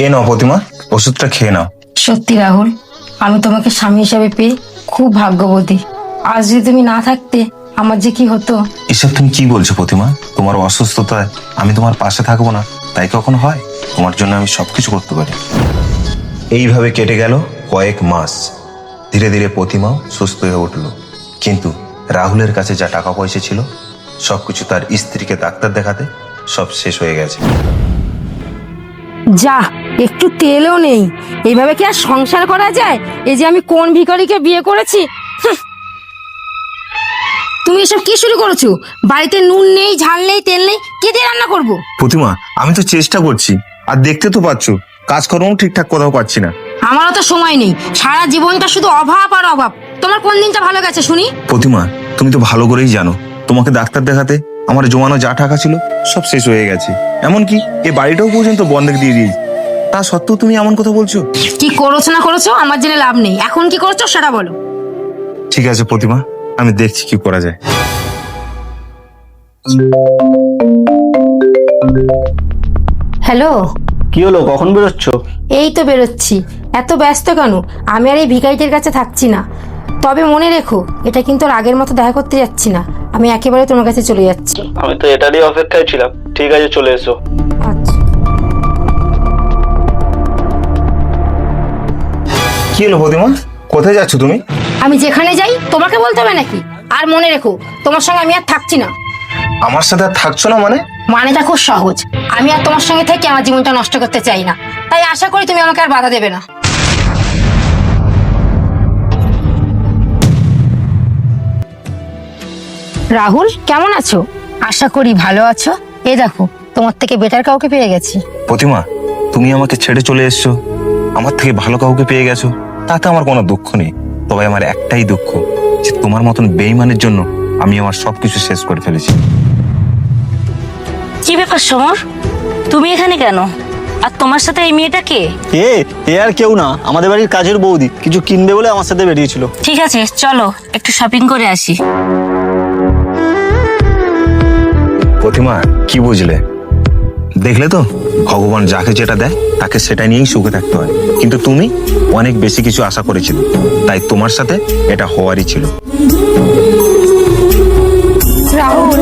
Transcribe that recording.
এ নাও প্রতিমা, ওষুধটা খেয়ে নাও। সত্যি রাহুল, আমি তোমাকে স্বামী হিসাবে পেয়ে খুব ভাগ্যবতী। আজ যদি তুমি না থাকতে আমার যে কি হতো। এসব তুমি কি বলছো প্রতিমা? তোমার অসুস্থতায় আমি তোমার পাশে থাকবো না তাই কখনো হয়? তোমার জন্য আমি সবকিছু করতে পারি। এইভাবে কেটে গেল কয়েক মাস। ধীরে ধীরে প্রতিমাও সুস্থ হয়ে উঠল, কিন্তু রাহুলের কাছে যা টাকা পয়সা ছিল সবকিছু তার স্ত্রীকে ডাক্তার দেখাতে সব শেষ হয়ে গেছে। যা, একটু তেলও নেই, এইভাবে কি আর সংসার করা যায়? এই যে আমি কোন ভিখারিকে বিয়ে করেছি। তুমি এসব কি শুরু করেছো? বাড়িতে নুন নেই, ঝাল নেই, তেল নেই, কি দিয়ে রান্না করব? প্রতিমা, আমি তো চেষ্টা করছি, আর দেখতে তো পাচ্ছ কাজকর্ম ঠিকঠাক কোথাও পাচ্ছি না। আমারও তো সময় নেই, সারা জীবনটা শুধু অভাব আর অভাব। তোমার কোন দিনটা ভালো গেছে শুনি? প্রতিমা, তুমি তো ভালো করেই জানো তোমাকে ডাক্তার দেখাতে আমার জমানো যা টাকা ছিল সব শেষ হয়ে গেছে। এমনকি এই বাড়িটাও পর্যন্ত বন্ধক দিয়ে দিয়েছি। তা সত্ত্বেও তুমি এমন কথা বলছো? কি করেছো না করেছো আমার জেনে লাভ নেই, এখন কি করছো সেটা বলো। ঠিক আছে প্রতিমা, আমি দেখছি কি করা যায়। হ্যালো, কি হলো, কখন বেরোচ্ছ? এই তো বেরোচ্ছি। এত ব্যস্ত কেন? আমি আর এই ভিখারিটির কাছে থাকছি না। তবে মনে রেখো, এটা কিন্তু আর আগের মতো দেখা করতে যাচ্ছি না। আমি একেবারে তোমার কাছে চলে যাচ্ছি। আমি তো এটারই অপেক্ষায় ছিলাম। ঠিক আছে, চলে এসো। আচ্ছা। কি হলো প্রতিমা, কোথায় যাচ্ছ তুমি? আমি যেখানে যাই তোমাকে বলতে হবে নাকি? আর মনে রেখো, তোমার সঙ্গে আমি আর থাকছি না। আমার সাথে আর থাকছো না মানে? মানেটা খুব সহজ, আমি আর তোমার সঙ্গে থেকে আমার জীবনটা নষ্ট করতে চাই না। তাই আশা করি তুমি আমাকে আর বাধা দেবে না। রাহুল, কেমন আছো? আশা করি ভালো আছো। এই দেখো, তোমার থেকে বেটার কাউকে পেয়ে গেছি। প্রতিমা, তুমি আমাকে ছেড়ে চলে এসছো, আমার থেকে ভালো কাউকে পেয়ে গেছো, তাতে আমার কোনো দুঃখ নেই। তবে আমার একটাই দুঃখ যে তোমার মতন বেঈমানের জন্য আমি আমার সবকিছু শেষ করে ফেলেছি। কি ব্যাপার সমর, তুমি এখানে কেন? আর তোমার সাথে এই মেয়েটা কে? এ আর কেউ না, আমাদের বাড়ির কাজের বৌদি। কিছু কিনবে বলে আমার সাথে বেরিয়েছিল। ঠিক আছে, চলো একটু শপিং করে আসি। প্রতিমা, কি বুঝলে? দেখলে তো, ভগবান যাকে যেটা দেয় তাকে সেটা নিয়েই সুখে থাকতে হয়। কিন্তু তুমি অনেক বেশি কিছু আশা করেছিলে, তাই তোমার সাথে এটা হওয়ারই ছিল। রাহুল,